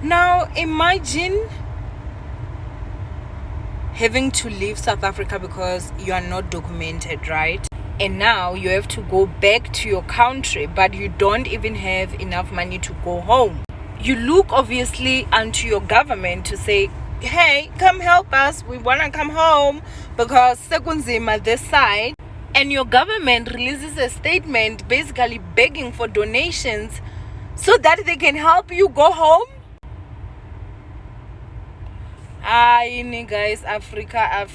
Now imagine having to leave South Africa because you are not documented, right? And now you have to go back to your country, but you don't even have enough money to go home. You look obviously unto your government to say, hey, come help us, we want to come home because sekunzima this side. And your government releases a statement basically begging for donations so that they can help you go home. Guys, Africa.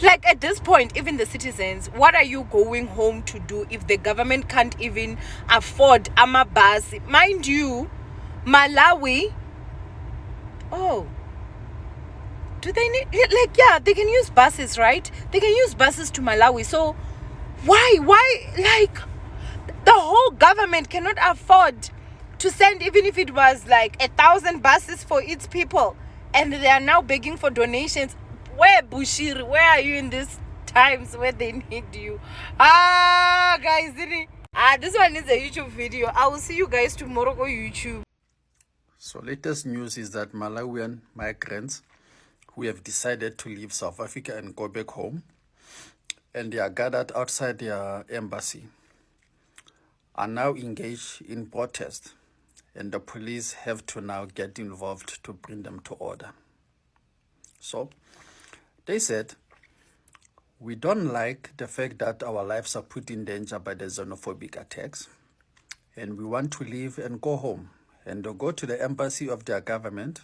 Like at this point, even the citizens, what are you going home to do if the government can't even afford amabasi? Mind you, Malawi, oh, do they need, like, yeah, they can use buses, right? They can use buses to Malawi. So why, like, the whole government cannot afford to send, even if it was like 1,000 buses for its people, and they are now begging for donations. Where Bushiri, where are you in these times where they need you? Guys, this one is a YouTube video. I will see you guys tomorrow on YouTube. So latest news is that Malawian migrants who have decided to leave South Africa and go back home, and they are gathered outside their embassy, are now engaged in protest, and the police have to now get involved to bring them to order. So they said, we don't like the fact that our lives are put in danger by the xenophobic attacks, and we want to leave and go home. And they'll go to the embassy of their government,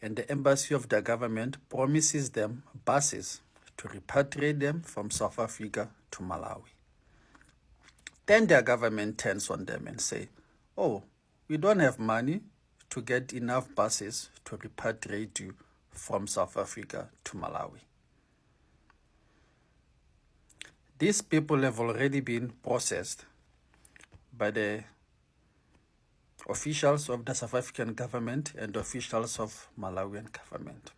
and the embassy of their government promises them buses to repatriate them from South Africa to Malawi. Then their government turns on them and say, oh, we don't have money to get enough buses to repatriate you from South Africa to Malawi. These people have already been processed by the officials of the South African government and officials of Malawian government.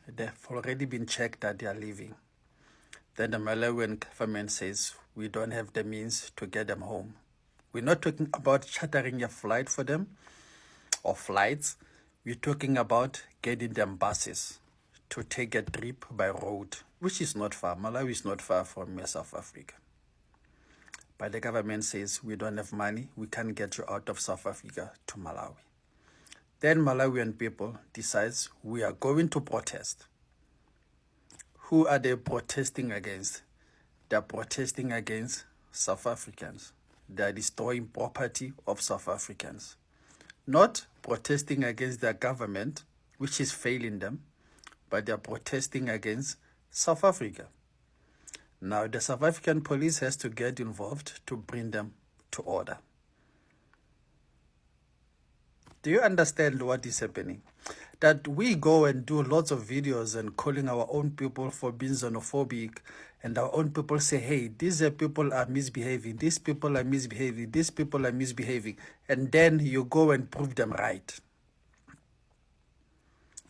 They've already been checked that they are leaving. Then the Malawian government says, we don't have the means to get them home. We're not talking about chartering a flight for them or flights. We're talking about getting them buses to take a trip by road, which is not far. Malawi is not far from South Africa. But the government says, we don't have money. We can't get you out of South Africa to Malawi. Then Malawian people decides, we are going to protest. Who are they protesting against? They are protesting against South Africans. They are destroying property of South Africans. Not protesting against their government, which is failing them, but they are protesting against South Africa. Now, the South African police has to get involved to bring them to order. Do you understand what is happening? That we go and do lots of videos and calling our own people for being xenophobic, and our own people say, hey, these people are misbehaving, these people are misbehaving, these people are misbehaving, and then you go and prove them right.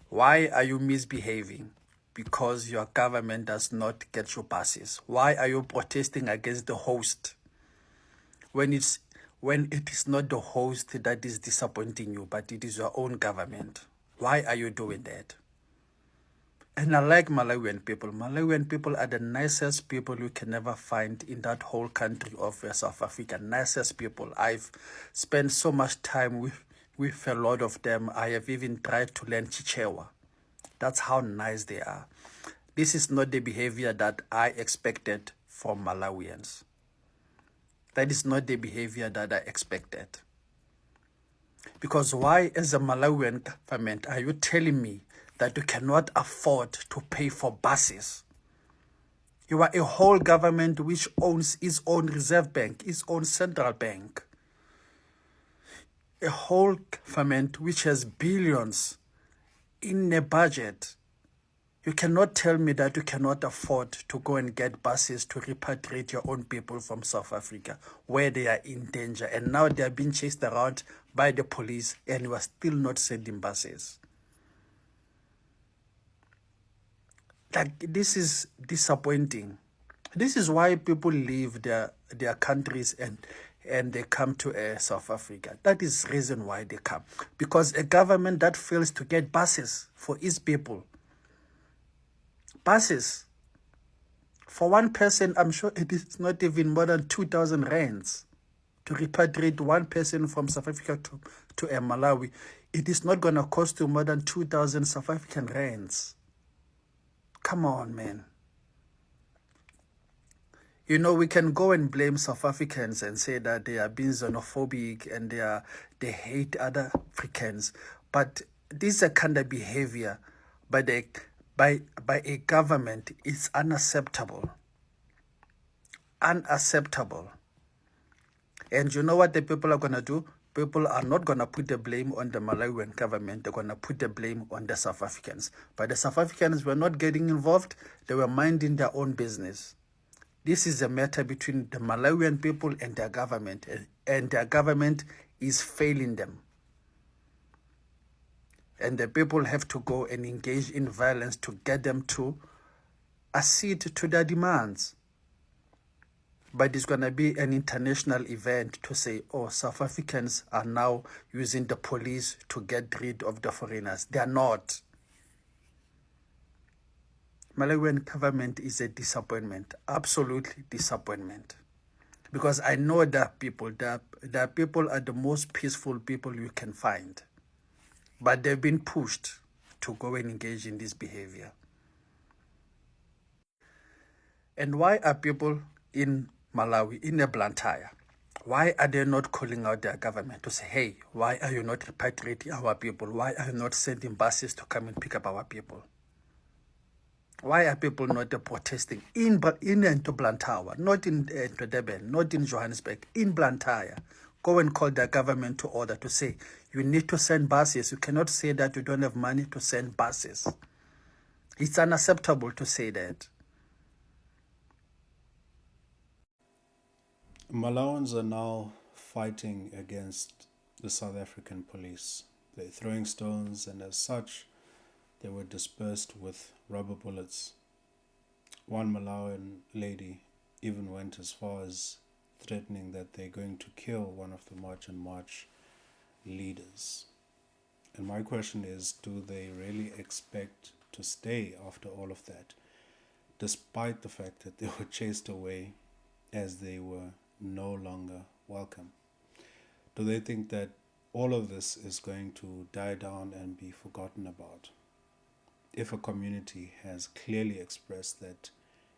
Why are you misbehaving? Because your government does not get you passes. Why are you protesting against the host when it is not the host that is disappointing you, but it is your own government? Why are you doing that? And I like Malawian people. Malawian people are the nicest people you can ever find in that whole country of South Africa. Nicest people. I've spent so much time with a lot of them. I have even tried to learn Chichewa. That's how nice they are. This is not the behavior that I expected from Malawians. That is not the behavior that I expected. Because why, as a Malawian government, are you telling me that you cannot afford to pay for buses? You are a whole government which owns its own reserve bank, its own central bank. A whole government which has billions in a budget. You cannot tell me that you cannot afford to go and get buses to repatriate your own people from South Africa where they are in danger. And now they are being chased around by the police and you are still not sending buses. Like, this is disappointing. This is why people leave their countries and they come to South Africa. That is the reason why they come. Because a government that fails to get buses for its people. Buses. For one person, I'm sure it is not even more than 2,000 rands to repatriate one person from South Africa to Malawi. It is not going to cost you more than 2,000 South African rands. Come on, man. You know, we can go and blame South Africans and say that they are being xenophobic and they hate other Africans. But this is a kind of behavior by a government is unacceptable. Unacceptable. And you know what the people are going to do? People are not going to put the blame on the Malawian government. They're going to put the blame on the South Africans. But the South Africans were not getting involved. They were minding their own business. This is a matter between the Malawian people and their government. And their government is failing them. And the people have to go and engage in violence to get them to accede to their demands. But it's going to be an international event to say, oh, South Africans are now using the police to get rid of the foreigners. They are not. Malawian government is a disappointment, absolutely disappointment. Because I know that people are the most peaceful people you can find. But they've been pushed to go and engage in this behavior. And why are people in Malawi, in the Blantyre, why are they not calling out their government to say, hey, why are you not repatriating our people? Why are you not sending buses to come and pick up our people? Why are people not protesting in Blantyre, not in Durban, not in Johannesburg, in Blantyre? Go and call the government to order to say, you need to send buses. You cannot say that you don't have money to send buses. It's unacceptable to say that. Malawans are now fighting against the South African police. They're throwing stones, and as such, they were dispersed with rubber bullets. One Malawian lady even went as far as threatening that they're going to kill one of the March and March leaders. And my question is, do they really expect to stay after all of that, despite the fact that they were chased away as they were no longer welcome? Do they think that all of this is going to die down and be forgotten about if a community has clearly expressed that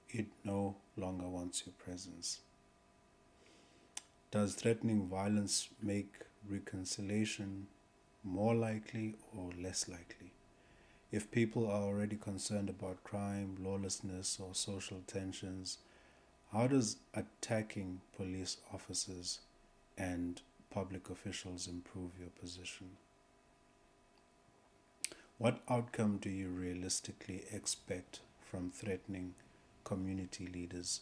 it no longer wants your presence? Does threatening violence make reconciliation more likely or less likely? If people are already concerned about crime, lawlessness, or social tensions, how does attacking police officers and public officials improve your position? What outcome do you realistically expect from threatening community leaders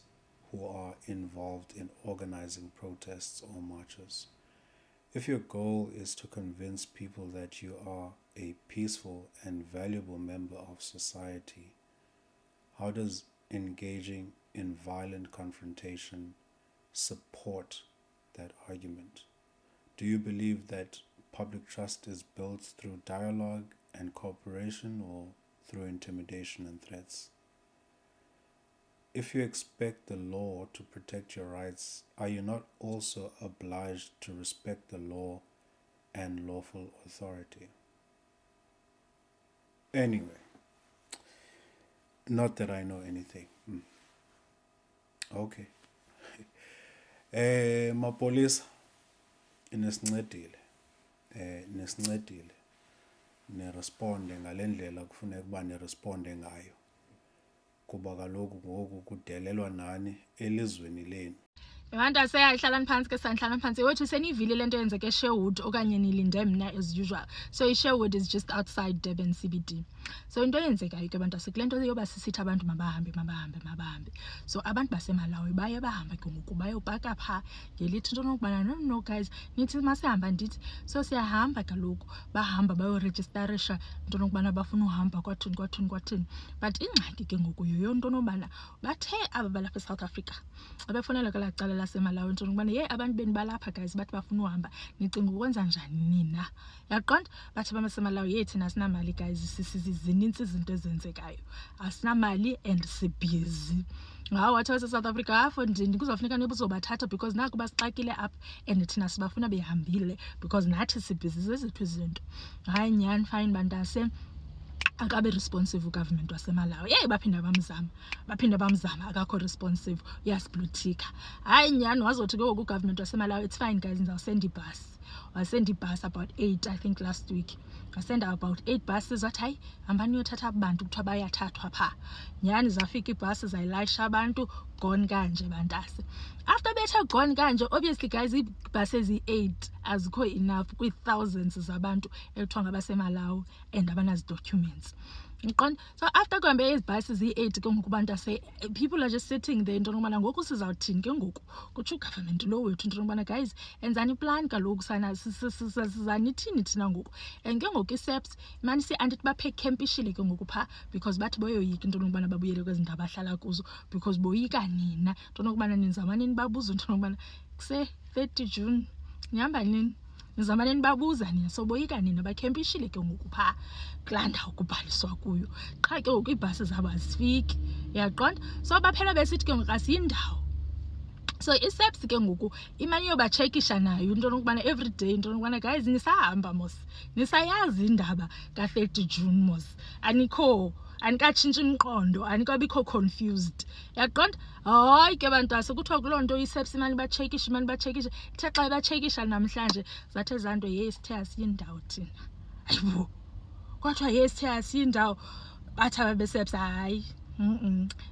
who are involved in organizing protests or marches? If your goal is to convince people that you are a peaceful and valuable member of society, how does engaging in violent confrontation support that argument? Do you believe that public trust is built through dialogue and cooperation or through intimidation and threats? If you expect the law to protect your rights, are you not also obliged to respect the law and lawful authority? Anyway, not that I know anything. Okay. Mapolisa inesincedile neresponde ngalendlela kufuneka kuba neresponde ngayo, kuba kaloku ngoku kudelelwa nani elizweni lenu. Abantu aseyahlalani phansi ke sanhlala phansi wethu senivile lento yenzeke eSherwood okanye nilinde mina as usual. So iSherwood is just outside Durban CBD. So into yenzekayo ke abantu asekulento yoba sisithi abantu mabahambe. So abantu baseMalawi baye bahamba ke ngoku bayopaka pha ngelithi into nokubana no guys nithi masihamba ndithi so siyahamba kaloku bahamba bayoregisterisha into nokubana bafuna uhamba kwathini. But ingxaki ke ngoku yoyo into nobana bathe aba balapha eSouth Africa abefonela kala cala laseMalawi into ngubana hey abantu beni balapha guys bathi bafuna uhamba nicinga ukwenza njani nina yaqonda bathi baseMalawi hey thina sinamali guys sizininzi izinto ezenzekayo asinamali and sibhizi wathi South Africa afondini kuzofuneka nibuzobathatha because naku basixakile up and thina sibafuna behambile because nathi sibhizi zezithu izinto hayi nyani fine bantase akabe responsive government waseMalawi hey baphinda bamzama akakho responsive uyasiblutika hayi nyani wazothi ke government waseMalawi it's fine guys ngizawusend ibus wasend ibus about 8 I think last week wasend about 8 buses wathi hayi hambani uyothatha abantu kuthiwa bayathathwa pha nyani zafika ibus zayilayisha abantu gone kanje bantase after bethe gone kanje obviously guys ibuses ezi8 azikho enough kwi thousands zabantu ekuthiwa ngabaseMalawi and abanazi documents ngiqonda so after kuhambe izibuses ezi8 ke ngoku abantu ase people are just sitting there into ngomana ngoku sizawuthini ke ngoku kuthi government lo wethu into ngomana guys enzani plan kaloku sana sizanithini thina ngoku and ke ngoku iSAPS manje si andithi baphe camp ishile ke ngoku pha because bathi boyoyika into ngomana babuyele kwezinto abahlala kuzo because boyika nina into ngomana ninzamanini babuza into ngomana kuse 30 June nihamba nini nizamaneni babuza nina so boyika nina bakhempishile ke ngoku pha kulanda ukubhaliswa kuyo qha ke ngoku ibhasi zabo azifiki yaqonda so baphela besithi ke ngoku asiyindawo so iSAPS ke ngoku imani yobacheckisha nayo into ngokubana every day into ngokubana guys nisahamba mos nisayazi indaba ka 30 June mos anikatshintsha imiqondo anikabikho confused yaqonda hayi ke bantase kuthiwa kulonto iSAPS imani bacheckisha ithe xa bacheckisha namhlanje zathe zanto yesithe asiyindawo thina ayibo kwathiwa yesithe asiyindawo bathi ababeSAPS hayi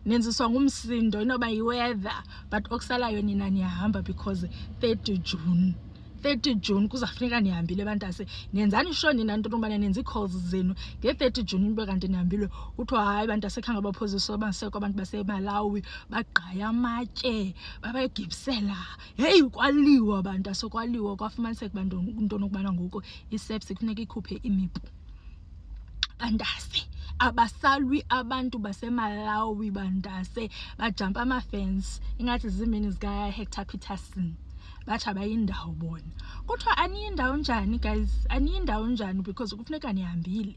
nenziswa ngumsindo inoba yiweather but okusalayo nina niyahamba because 30 June kuzafuneka nihambile bantase nenzani sure nina into ngobana nenza calls zenu nge30 June into kanti nihambile uthiwa hayi bantase khanga baphosisa bangiseko abantu baseMalawi bagqaya amatye babayigibisela hey kwaliwa bantase kwaliwa kwafumaniseka bantu into nokubana ngoku iSAPS kufuneka ikhuphe imipu bantase abasalwi abantu baseMalawi bantase bajump ama-fence ingathi zimini zika Hector Peterson bathi abayindawo bona kuthiwa aniyindawo njani guys aniyindawo njani because kufuneka nihambile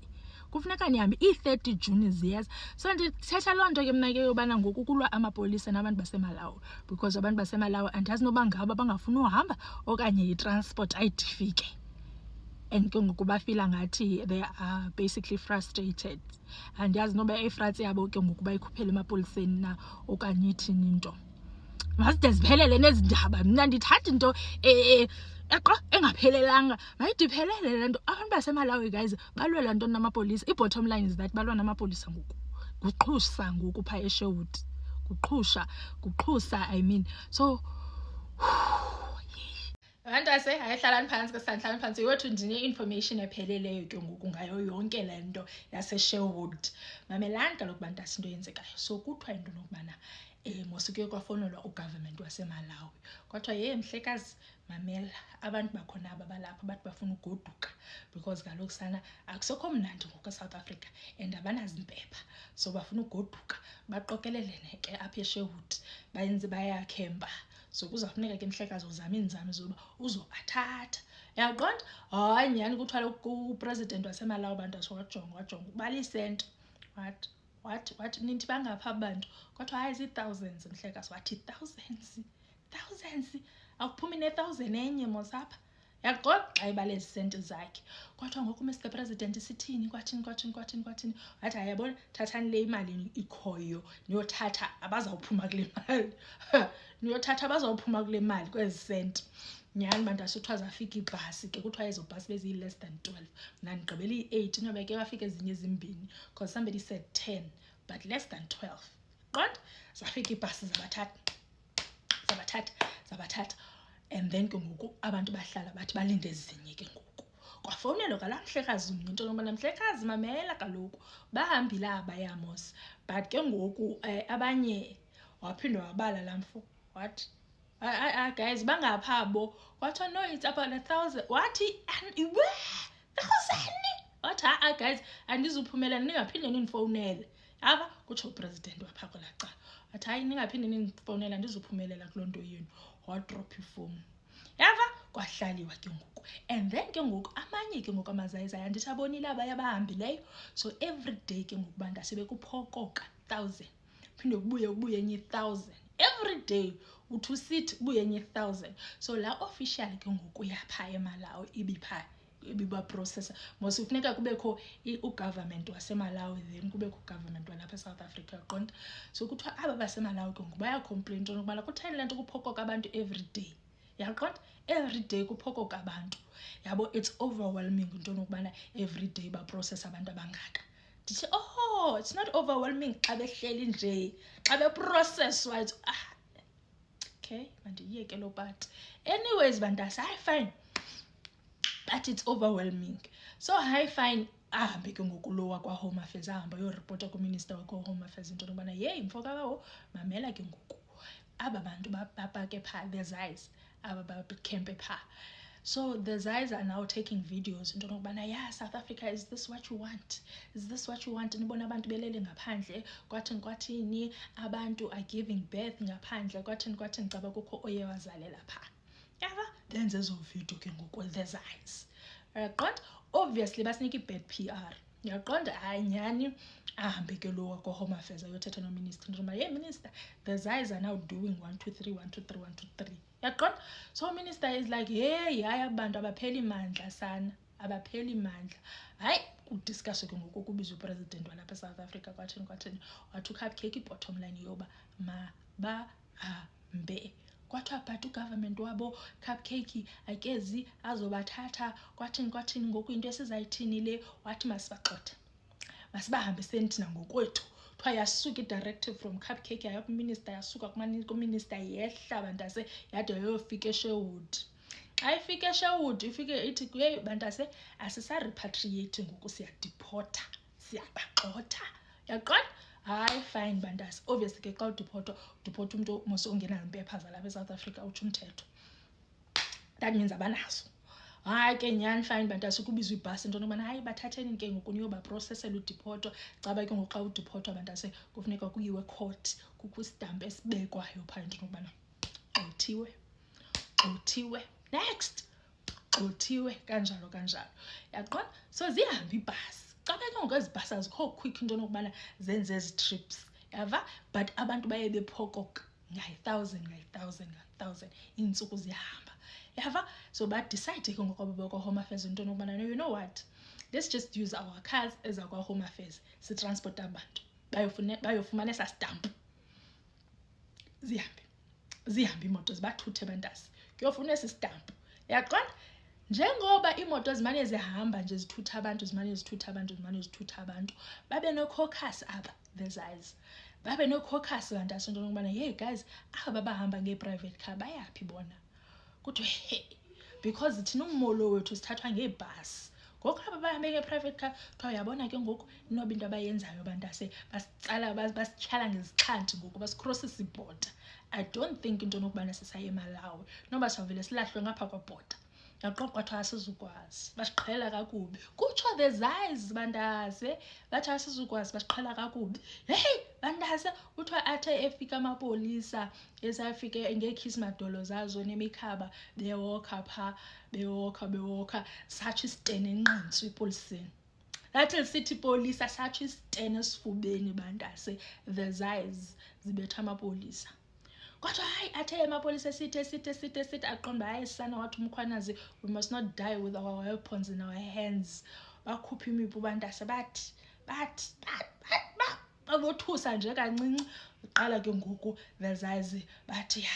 i-30 June ziyeza so ndithetha loo nto ke mna ke yobana ngoku kulwa amapolisa nabantu baseMalawi because abantu baseMalawi andazi noba ngaba bangafuni uhamba okanye i-transport ayidifike and ke ngoku bafila ngathi they are basically frustrated and yazi noba ifrats yabo ke ngoku bayikhuphele emapoliseni na okanye ithini into maside ziphelele nezindaba mina ndithatha into engaphelelanga mayidiphelele lento abantu baseMalawi guys balwela into namapolisa i-bottom line is that balwa namapolisa ngoku kuqhusha ngoku pha eSherwood kuqhusha I mean so bantase ayihlalani phansi ke sanhlalani phansi yothu ndine information epheleleyo ke ngoku ngayo yonke lento yaseSherwood mamelani kaloku bantase into yenzekayo so kuthiwa into nokubana mosuke kwafonelwa ugovernment waseMalawi kwathiwa mhlekazi mamela abantu bakhona abalapha bathi bafuna ugoduka because kaloku sana akusekho mnandi ngoku eSouth Africa and abanazi impepha so bafuna ugoduka baqokelelene ke apha eSherwood bayakhempa so kuzafuneka ke mhlekazi uzama inzame zoba uzobathatha yaqonda hayi nyani kuthiwa upresident waseMalawi abantu wajonga ubalisento what ninthi bangapha abantu kwathiwa hayi zi-thousands mhlekazi wathi thousands akuphumi ne-1000 enye mosapha yaqonda xa ibale zisenti zakhe kwathiwa ngoku Mr President sithini kwathini wathi hayi yabona thathani le imali ikhoyo niyothatha abazawuphuma kule mali kwezi senti nyani bantu asithiwa zafika ibhasi ke kuthiwa ezo bhasi beziyi less than 12 mna ndigqibela i-8 inobe ke bafika ezinye ezimbini because somebody said 10 but less than 12 qonda zafika ibhasi zabathatha and then ke ngoku abantu bahlala bathi balinde ezinye ke ngoku kwafonelwa kala mhlekazi mnye into noma namhlekazi mamela kaloku bahambile abayamos but ke ngoku abanye waphinda wabala lamfo what guys bangaphabo kwathiwa no it's about 1000 wathi 1000 wathi guys andizuphumelela ningaphinde ninifowunele kutsho upresident wapha kwelacala wathi hayi ningaphinde ninifowunela andizuphumelela kuloo nto yenu wadrop ifowuni. Yava kwahlaliwa ke ngoku. And then ke ngoku amanye ke ngoku amazayizayo andithi abonile abaya abahambileyo. So every day ke ngoku bantu sebekuphokoka 1000. Phinde kubuye enye 1000. Every day uthi usithi kubuye enye 1000. So la official ke ngoku yapha eMalawi ibiba processor. Mose kufuneka kubekho ugovernment waseMalawi, then kubekho ugovernment walapha eSouth Africa qonda. So kuthiwa aba baseMalawi ke ngoku baya complain into ngoba kutheni lento kuphokoka abantu every day. Yaqonda every day kuphokoka abantu. Yabo it's overwhelming into ngokubana every day ba process abantu abangaka. Ndithi oh it's not overwhelming xa behleli nje xa be process right. Okay mandiyeke lo part. Anyways bantasa I fine. But it's overwhelming. So I find ahambe ke ngokulowa kwa Home Affairs ahamba yo reporta ku minister wakho Home Affairs into ngobana hey mfoka bawo mamela ke ngoku aba bantu bapake pha their eyes aba ba camp pha. So the Zais are now taking videos into ngobana yeah South Africa is this what you want, is this what you want. Nibona abantu belele ngaphandle kwathini abantu are giving birth ngaphandle kwathini ngicaba kukho oye wazalela pha. Yava then there's a video ke ngoku the Zais. Yaqonda obviously basiniki bad PR. Yaqonda nyani ahambe ke lo kwa Home Affairs ayothetha no minister noma hey minister the Zais are now doing 1 2 3 1 2 3 1 2 3. Yaqonda so minister is like hey hayi abantu abapheli mandla sana abapheli mandla. Hayi udiscuss ke ngoku kubiza upresident walapha eSouth Africa kwathini wathi uCupcake bottom line yoba mabahambe. Kwathiwa but ugovernment wabo Cupcake akezi azobathatha kwathini ngoku into esizayithini le wathi masibahambiseni thina ngokwethu. Kuthiwa yasuka i-directive from Cupcake yaya kuminister yasuka kuminister yehla bantase yade yayofika eSherwood. Xa ifika eSherwood ifike ithi hey bantase asisa repatriate ngoku siyadeporta siyabagxotha. Yaqonda hayi fine bantase obviously ke xa udeport umuntu mose ungena impepha zalapha eSouth Africa uthi umthetho. That means abanazo. Hayi ke nyani fine bantase kubizwa ibhasi into ngobana hayi bathatheni ke ngoku niyoba processela udeport. Caba ke ngoku xa udeport bantase kufuneka kuyiwe court kukho istamp esibekwayo pha into ngobana gxothiwe next gxothiwe kanjalo. Yaqonda so zihamba ibhasi. Caba ke ngoku ezibhasi azikho quick into nokubana zenze ezi trips yava but abantu baye bephokoka ngayi-1000 iintsuku zihamba yava. So ba decide ke ngoku ababekwa Home Affairs into nokubana you know what, let's just use our cars ezakwa Home Affairs si transport abantu bayofumana esa stamp zihambe imoto zibathuthe bantasi kuyofuna esi stamp. Yaqonda njengoba imoto zimane zihamba nje zithutha abantu babe no caucus aba the Zais babe no caucus bantasi into ngobana hey guys aba bahamba nge-private car bayaphi bona. Kuthiwe hey because thina ummolo wethu sithathwa ngebhasi ngoku aba bahambe nge-private car. Kuthiwa uyabona ke ngoku inoba into abayenzayo bantase basicala basityhala ngezixhanti ngoku basikrossisa ibhoda. I don't think into nokubana sisaye eMalawi noba sawuvele silahlwe ngapha kwabhoda. Yaqoqwa asizukwazi basiqhela kakubi. Kutsho the Zais bantase bathi asizukwazi basiqhela kakubi. Hey bantase uthiwa athe efika amapolisa esafike ngekhisi madolo zazo nemikhaba bewoka pha bewoka sathi stene enqintswe ipoliseni. Lathi lisithi polisa sathi stene esifubeni bantase the Zais zibetha amapolisa. Kodwa hayi athe amapolisa sithi aqonda hayi sana wathi umkhwanazi we must not die with our weapons in our hands. Bakhupha imipu bantase bathi babothusa nje kancinci. Uqala ke ngoku the Zais bathi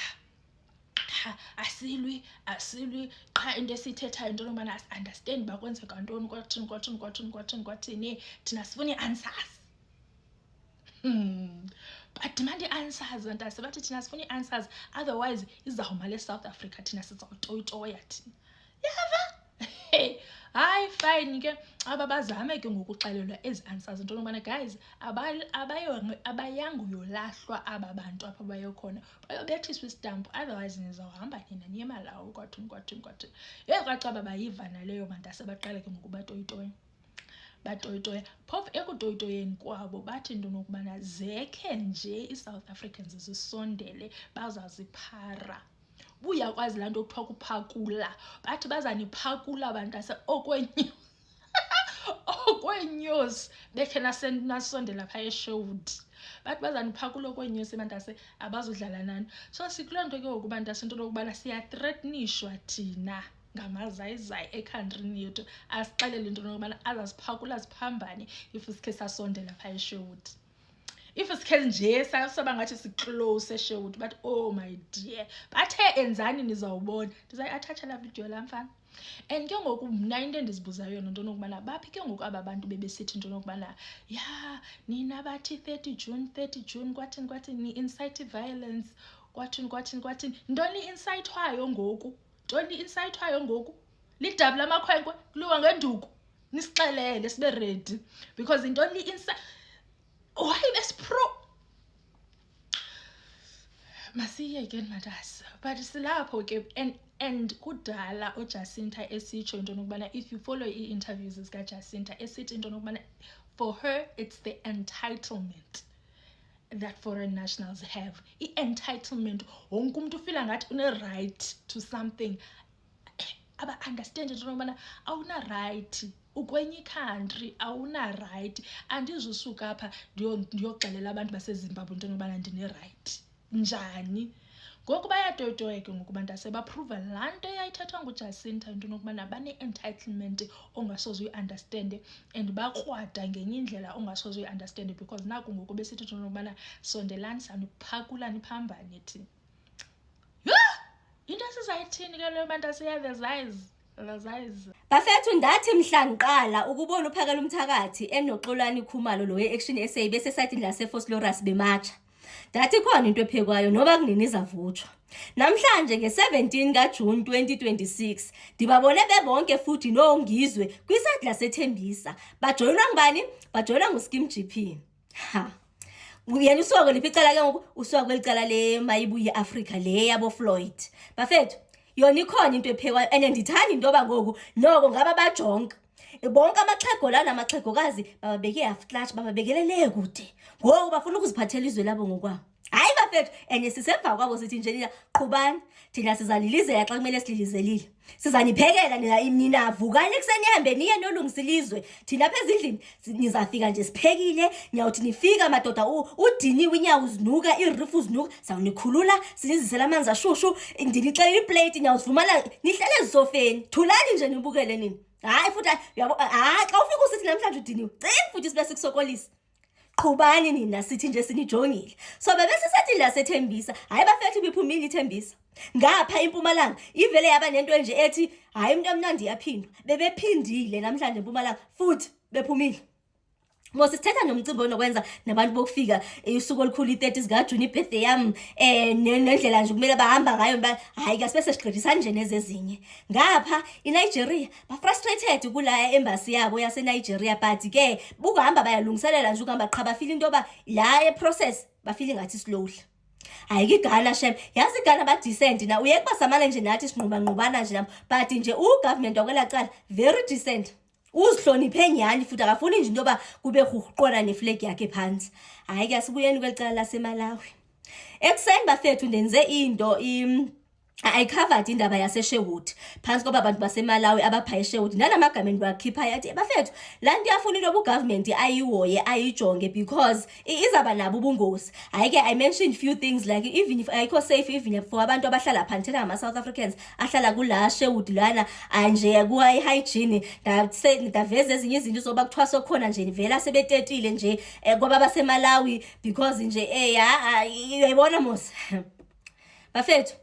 asilwi qha into esithethayo into ngobana understand bakwenzeka ntoni kwathini thina sifuna i-answers. But demand answers bantase bathi thina sifuna i-answers otherwise izawuma le South Africa thina sizawutoyitoya thina. Yava hayi fine ke abazame ke ngokuxelelwa ezi answers into ngobana guys abayangu yolahlwa aba bantu apha bayokhona bayobethiswa istamp otherwise nizawuhamba nina niye eMalawi kwathini. Hey kwacaba bayivana leyo bantase baqale ke ngokubatoyitoya phofu ekutoyitoyeni kwabo bathi into nokubana zekhe nje i-South Africans zisondele bazaziphara uyakwazi laa nto kuthiwa kuphakula, bathi bazaniphakula bantase okwenyosi bekhe nasondela phaa eSherwood, bathi bazaniphakula okwenyosi bantase abazudlala nani. So sikuloo nto ke ngoku bantase into lokubana siyathreatenishwa thina ngamazayizayi ekhantrini yethu, asixelele into yokubana azasiphakula ziphambane if sikhe sasondela phaa eSherwood. If sikhe nje saba ngathi siclose eSherwood, but oh my dear, bathe enzani nizawubona. Ndizayi-athatsha laa video laa mfana. And ke ngoku mna into endizibuzayo yona into yokubana baphi ke ngoku aba bantu bebesithi into yokubana ya nina bathi 30 June kwathini ni-incite violence kwathini. Ntoni i-incitwayo ngoku? Lidabula amakhwenkwe kuliwa ngenduku. Nisixelele sibe ready, because intoni i-incite. Why bespro? Masiyeke matas, but silapho ke and kudala uJacinta esitsho into nokubana if you follow i-interviews zikaJacinta esithi into nokubana for her it's the entitlement that foreign nationals have. I-entitlement, wonke umuntu ufila ngathi une-right to something. Aba understand into nokubana awuna right ukwenye i-country, awuna right. Andizusuka apha ndiyoxelela abantu baseZimbabwe into nokubana ndine-right njani. Ngoku bayadodoyeke ngoku bantase baprova laa nto yayithethwa nguJacinta into nokubana bane-entitlement ongasoze uyi-understande and bakrwada ngenye indlela ongasoze uyi-understande, because naku ngoku besithi into nokubana sondelani saniphakulani phambane thina. Into esizayithini ke leyo bantase the eyes. Bafethu ndathi mhla ngiqala ukubona uPhakela uMthakathi enoXolani Khumalo lo ye-Action SA bese sayidini laseFosloras bematsha. Ndathi khona into ephekwayo noba kunini izavutshwa. Namhlanje nge-17 kaJuni 2026 ndibabone bebonke futhi nongizwe kwisayidi laseThembisa. Bajoyinwa ngubani? Bajoyinwa nguSkim GP. Yena usuka kweliphi icala ke ngoku? Usuka kwelicala le mayibuye eAfrica le yabo Floyd. Bafethu yona ikhona into ephekwayo and ndithanda into yoba ngoku noko ngaba bajonga bonke amaxhego la namaxhegokazi bababeke half clutch, bababekelele kude ngoku bafuna ukuziphathela izwe labo ngokwabo. Hayi bafethu, enye sisemva kwabo sithi nje qhubani, thina sizalilizela xa kumele sililizelile. Sizaniphekela nina vukani ekuseni nihambe niye nolungisile izwe. Thina apha ezindlini nizafika nje siphekile, nyawuthi nifika madoda udiniwe inyawo zinuka, irifu zinuka, sawunikhulula sinizisela amanzi ashushu, ndinixelela iplate nyawuzivumala nihlele ezisofeni. Thulani nje nibukele nini. Hayi futhi yabo xa ufika usithi namhlanje udiniwe, cing futhi sibe sikusokolisa. Qhubani nina sithi nje sinijongile. So bebesisethi laseThembisa, hayi bafethu biphumile iThembisa. Ngapha eMpumalanga ivele yaba nento nje ethi hayi umuntu omnandi yaphindwa. Bebephindile namhlanje eMpumalanga futhi bephumile. Mose sithetha nomcimbi onokwenza nabantu bokufika usuku olukhulu i-30 zikaJuni ibirthday yami nendlela nje kumele bahamba ngayo hayi ke sibe sesiqedisana nje nezezinye. Ngapha iNigeria ba frustrated kula embassy yabo yaseNigeria, but ke bukuhamba bayalungiselela nje ukuhamba qha bafila into yoba la e-process bafila ngathi slowly. Hayi ke Ghana shem, yazi iGhana ba decent na uyeke basamane nje nathi sinqubana nje nabo, but nje ugovernment wakwela cala very decent. Uzihloniphe nyani futhi akafuni nje into yoba kube huqona neflag yakhe phansi. Hayi ke asibuyeni kwelicala laseMalawi. Ekuseni bafethu ndenze into I covered indaba yaseSherwood phansi kwaba abantu baseMalawi abapha eSherwood nalamagameni bakhipha yathi bafethu la nto yafuna into government ayiwoye ayijonge because izaba nabo ubungozi. Hayi ke I mentioned few things like even if ayikho safe even for abantu abahlala phansi ngama South Africans ahlala kula Sherwood lana anje kuwa hygiene daveza ezinye izinto zoba kuthiwa sokhona nje vela sebetetile nje kwaba baseMalawi because nje uyayibona mos bafethu.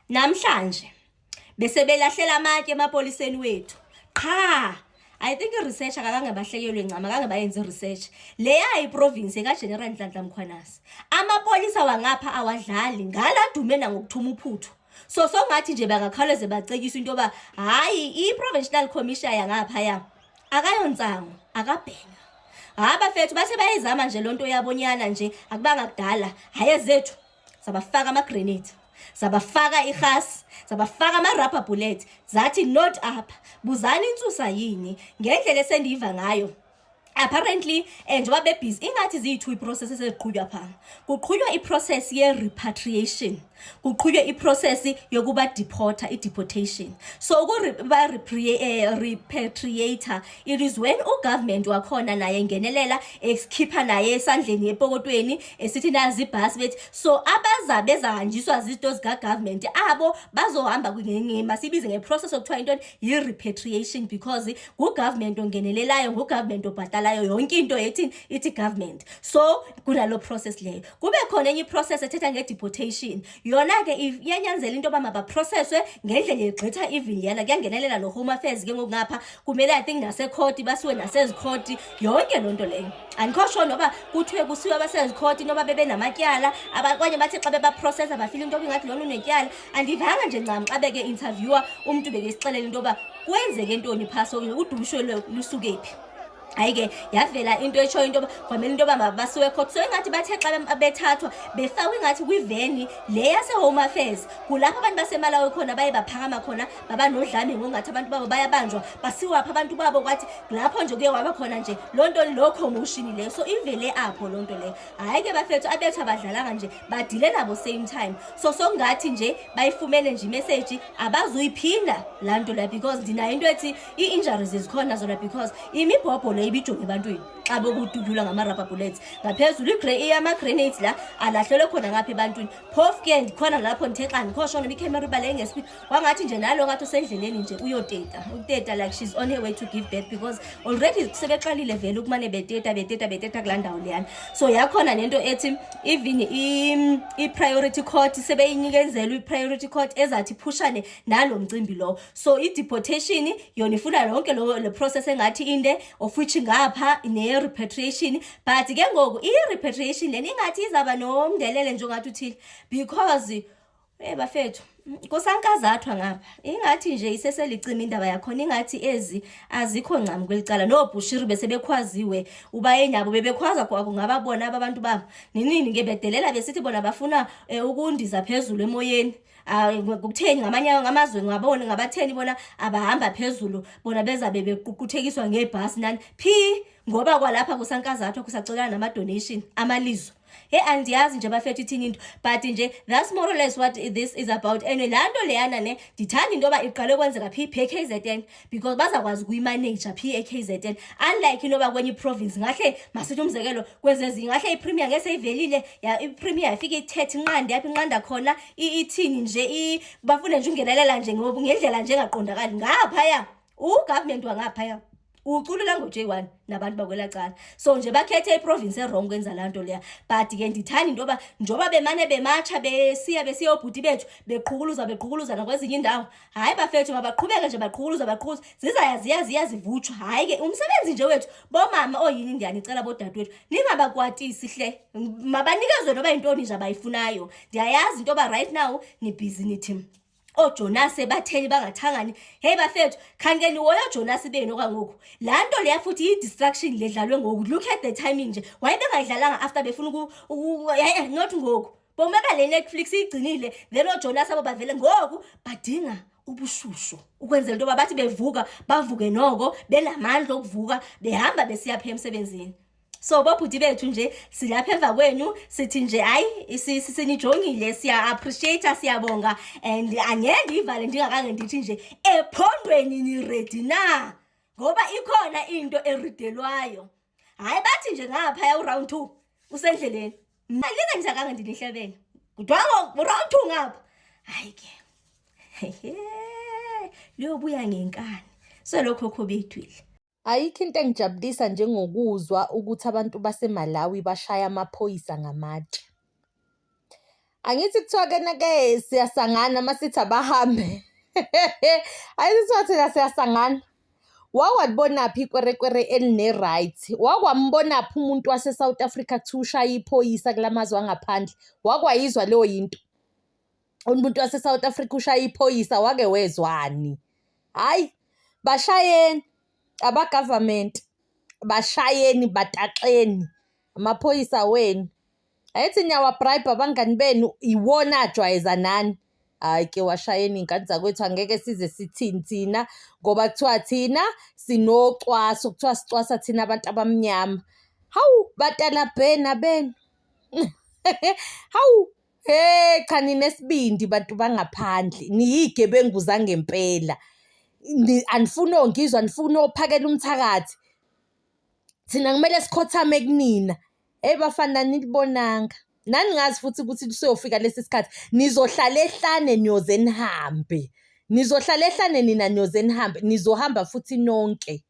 Namhlanje bese belahlela amatye emapoliseni wethu. Cha, I think research akangabahlekelwe ncama akangabayenza research. Leya iprovince kaGeneral Nhlanhla Mkhwanasi. Amapolisa wangapha awadlali ngala dumena ngokuthuma uphuthu. So ngathi nje bakakhawuleze bacekisa into yoba hayi iProvincial Commission yangapha ya akayonsango akabhenga. Bafethu base bayizama nje lonto yabonyana nje akubanga kudala haye zethu sabafaka ama grenade. Sabafaka ikhasi, sabafaka ama-rubber bullet, zathi not up. Buzani insusa yini ngendlela esendiva ngayo. apparently njengoba bebhizi ingathi ziyi-2 i-process eseziqhutywa phaa. Kuqhutywa i-process ye-repatriation, kuqhutywa i-process yokuba deporter, i-deportation. So repatriator, it is when ugovernment wakhona naye ngenelela ekhipha naye esandleni epokotweni esithi nazi ibhasi bethi so abazabe ezahanjiswa zizinto zikagovernment abo bazohamba masibize ngeprocess okuthiwa into yi-repatriation, because ngugovernment ongenelelayo, ngugovernment obhatalayo yonke into ethini ithi government. So kunalo process leyo. Kube khona enye i-process ethetha nge-deportation, yona ke iyanyanzela into yoba mabaprocesswe ngendlela egqitha even yana kuyangenelela no-Home Affairs ke ngokungapha kumele I think nasecourt basiwe nasezicourt yonke loo nto leyo. Andikho sure noba kuthiwe kusiwe abasezicourt noba bebe namatyala, abanye bathi xa bebaprocessa bafile into ingathi lona unetyala. Andivanga nje ncam xa beke interviewer umntu bekesixelela into yoba kwenzeke ntoni phaso udusho lusuke phi. Hayi ke yavela into etshoyo into yoba kwamele into yoba mabasiwe court. So ingathi bathe xa bethathwa befakwe ingathi kwiveni le yase-Home Affairs, kulapho abantu basemalawi khona baye baphakama khona baba nodlame ngongathi abantu babo bayabanjwa basiwapha abantu babo kwathi lapho nje kuye waba khona nje loo nto lo commotion leyo. So ivele apho loo nto leyo. Hayi ke bafethu abethu abadlalanga nje badile nabo same time. So sokungathi nje bayifumene nje imessage abazuyiphinda laa nto la, because ndinayo into ethi ii-injuries zikhona zona, because imibhobho le ibijonge ebantwini xa bokududula ngama-rubber bullets ngaphezulu ama-grenades la alahlelwe khona ngapha ebantwini. Phofu ke ndikhona lapho ndithe xa ndikho shona ikhamera ibale ngespeed kwangathi nje nalo ngathi usendleleni nje uyoteta uteta like she's on her way to give birth, because already sebeqalile vele ukumane beteta kulaa ndawo leyana. So yakhona nento ethi even i-priority court sebeyinikezelwe i-priority court ezathi phushane nalo mcimbi lowo. So i-deportation yona ifuna lonke le process engathi inde of which ngapha ne-repatriation, but ke ngoku i-repatriation lena ingathi izaba nomndelele njengathi uthile, because bafethu kusankazathwa ngapha ingathi nje iseselicima indaba yakhona, ingathi ezi azikho ncam kwelicala. Nobushiri besebekhwaziwe uba enyabo bebekhwaza kwabo ngababona abantu babo ninini ngebedelela besithi bona bafuna ukundiza phezulu emoyeni. Kutheni ngamazwe ngabona ngabatheni bona abahamba phezulu bona bezabe beququthekiswa ngebhasi nani phi, ngoba kwalapha kusankazathwa kusacelana nama-donation amalizwe. Andiyazi nje bafethu ithini into, but nje that's more or less what this is about. Anyway laa nto leyana ne ndithanda into yoba iqale kwenzeka phi e-KZN, because bazakwazi ukuyimaneyija phi e-KZN, unlike into yoba kwenye iprovince ngahle masithi umzekelo kwezezinye ngahle ipremier ngeseyivelile ipremier yafika ithethe inqanda yaphi inqanda khona ithini nje bafune nje ungenelela nje ngendlela nje engaqondakali ngaphaya ugovernment wangaphaya uculula ngo-J1 nabantu bakwelacala. So nje bakhethe iprovince erong kwenza laa nto leya. But ke ndithanda into yoba njengoba bemane bematsha besiya obhuti bethu beqhukuluza nakwezinye indawo, hayi bafethu mabaqhubeke nje baqhukuluza zizaya zivutshwa. Hayi ke umsebenzi nje wethu bomama oyini ndiyanicela bodadewethu ningabakwatisi hle, mabanikezwe noba yintoni nje abayifunayo. Ndiyayazi into yoba right now nibhizi nithi Jonas batheni bangathangani. Hey bafethu khange niwoya Jonas benu kwangoku laa nto leya futhi i-distraction ledlalwe ngoku. Look at the timing nje, waye bengayidlalanga after befuna not ngoku bomeka le Netflix igcinile then Jonas abo bavele ngoku badinga ubushushu ukwenzela into yoba bathi bevuka bavuke noko benamandla okuvuka behamba besiya pha emsebenzini. So bobhuti bethu nje silapha emva kwenu sithi nje hayi sinijongile, siya-appreciate, siyabonga, and angeke ndiyivale ndingakange ndithi nje ephondweni ni-ready na, ngoba ikhona into eridelwayo. Hayi bathi nje ngaphaya u-round 2 usendleleni linge ndizakange ndinihlebele kudwa round 2 ngapha. Hayi ke liyobuya ngenkani. So lokho bethwile Ayikho into engijabulisa njengokuzwa ukuthi abantu baseMalawi bashaya amaphoyisa ngamatshe. Angithi kuthiwa ke siyasangana masithi abahambe. Ayisithi thina siyasangana. Wakwabonaphi ikwerekwere eline-right? Wakwambonaphi umuntu wase-South Africa kuthiwa ushaya iphoyisa kulamazwe angaphandle? Wakwayizwa leyo yinto? Umuntu wase-South Africa ushaya iphoyisa wake wezwani? Hayi bashayeni aba-government, bashayeni bataxeni amaphoyisa wenu. Ayithi niyawabribe abangani benu iwona ajwayeza nani. Hhayi ke washayeni iy'ngane zakwethu angeke size sithini thina ngoba kuthiwa thina sinocwaso, kuthiwa sicwasa thina abantu abamnyama. Hawu, batala bhena benu. Hawu, cha ninesibindi bantu bangaphandle, niyigebengu zangempela. Anifuni ongizwa, anifuni ophakela umthakathi. Thina kumele sikhothame kunina. Bafana nilibonanga. Naningazi futhi ukuthi siyofika lesi sikhathi. Nizohlala ehlane niyoze nihambe. Nizohlala ehlane nina niyoze nihambe. Nizohamba futhi nonke.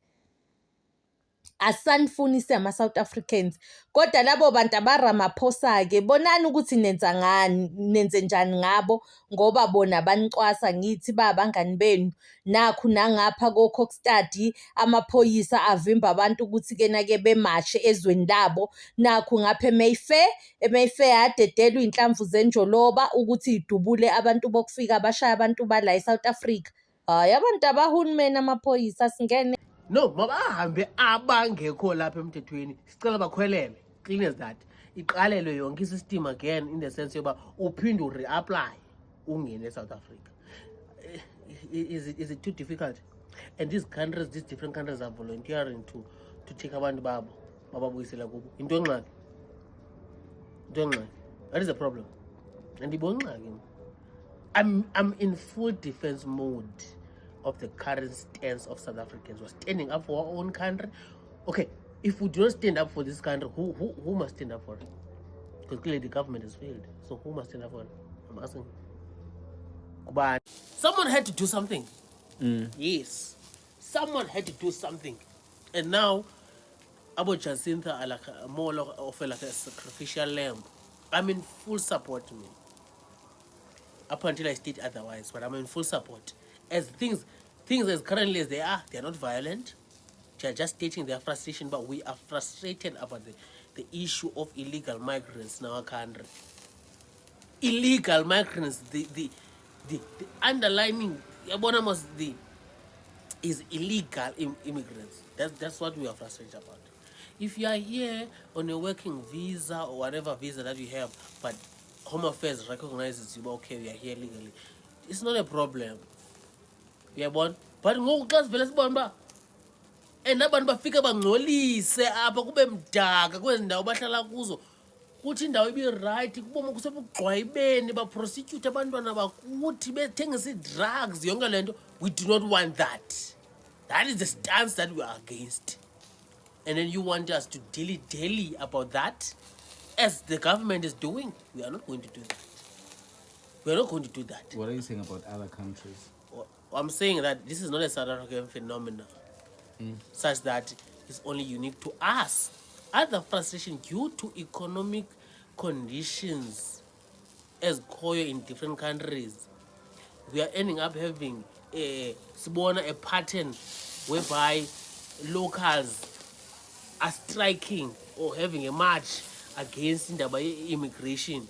Asanifuni siyama-South Africans. Kodwa labo bantu abaRamaphosa-ke bonani ukuthi nenza ngani, nenze njani ngabo ngoba bona banicwasa ngithi babangani benu. Nakhu nangapha ko-Kokstad amaphoyisa avimba abantu ukuthi-ke nake bemashe ezweni labo. Nakhu ngapha eMayfair adedelwe iy'nhlamvu zenjoloba ukuthi idubule abantu bokufika bashaya abantu bala eSouth Africa. Hhayi abantu abahulumeni amaphoyisa singene. No, mabahambe abangekho lapha emthethweni. Sicela bakhwelele. Clean as that. Iqalelwe yonke isystem again in the sense yoba uphinde re-apply ungene eSouth Africa. Is it too difficult? And these countries, these different countries are volunteering to take abantu babo bababuyisela kubo. Into engxaki. That is the problem. And I'm in full defense mode of the current stance of South Africans. We're standing up for our own country. Okay, if we do not stand up for this country, who must stand up for it? Because clearly the government has failed. So who must stand up for it? I'm asking. But someone had to do something. Yes. Someone had to do something. And now, Abu Jacinta are like more of like a sacrificial lamb. I'm in full support to me. Up until I state otherwise, but I'm in full support. As things as currently as they are not violent. They are just stating their frustration, but we are frustrated about the issue of illegal migrants in our country. Illegal migrants, the underlining is illegal immigrants. That's what we are frustrated about. If you are here on a working visa or whatever visa that you have, but Home Affairs recognizes you, okay, we are here legally, it's not a problem. Yeah, but ngokuxasi vele sibona and abantu bafika bangcolise apha kube mdaka kwezindawo bahlala kuzo kuthi indawo ibe right kuboma kusebugqwayibeni ba-prosecute abantwana bakuthi bethengisa drugs yonke lento. We do not want that. That is the stance that we are against. And then you want us to dilly-dally about that as the government is doing. We are not going to do that. We are not going to do that. What are you saying about other countries? I'm saying that this is not a South African phenomenon, such that it's only unique to us. Other frustration due to economic conditions as Koyo in different countries, we are ending up having a pattern whereby locals are striking or having a march against immigration.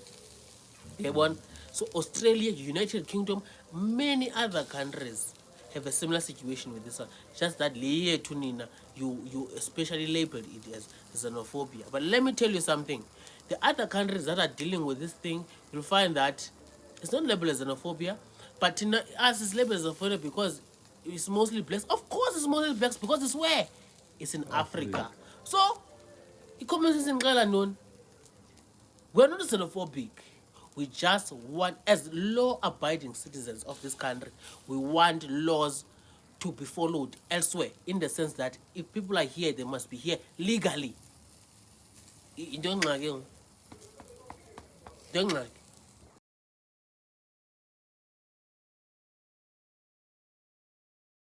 So Australia, United Kingdom, many other countries have a similar situation with this one. Just that layer to Nina, you especially labeled it as xenophobia. But let me tell you something. The other countries that are dealing with this thing, you'll find that it's not labeled as xenophobia, but in us it's labeled as xenophobia because it's mostly blacks. Of course it's mostly blacks because it's where? It's in Africa. So, it commences in Galanon. We're not xenophobic. We just want, as law-abiding citizens of this country, we want laws to be followed elsewhere, in the sense that if people are here, they must be here legally. Don't like.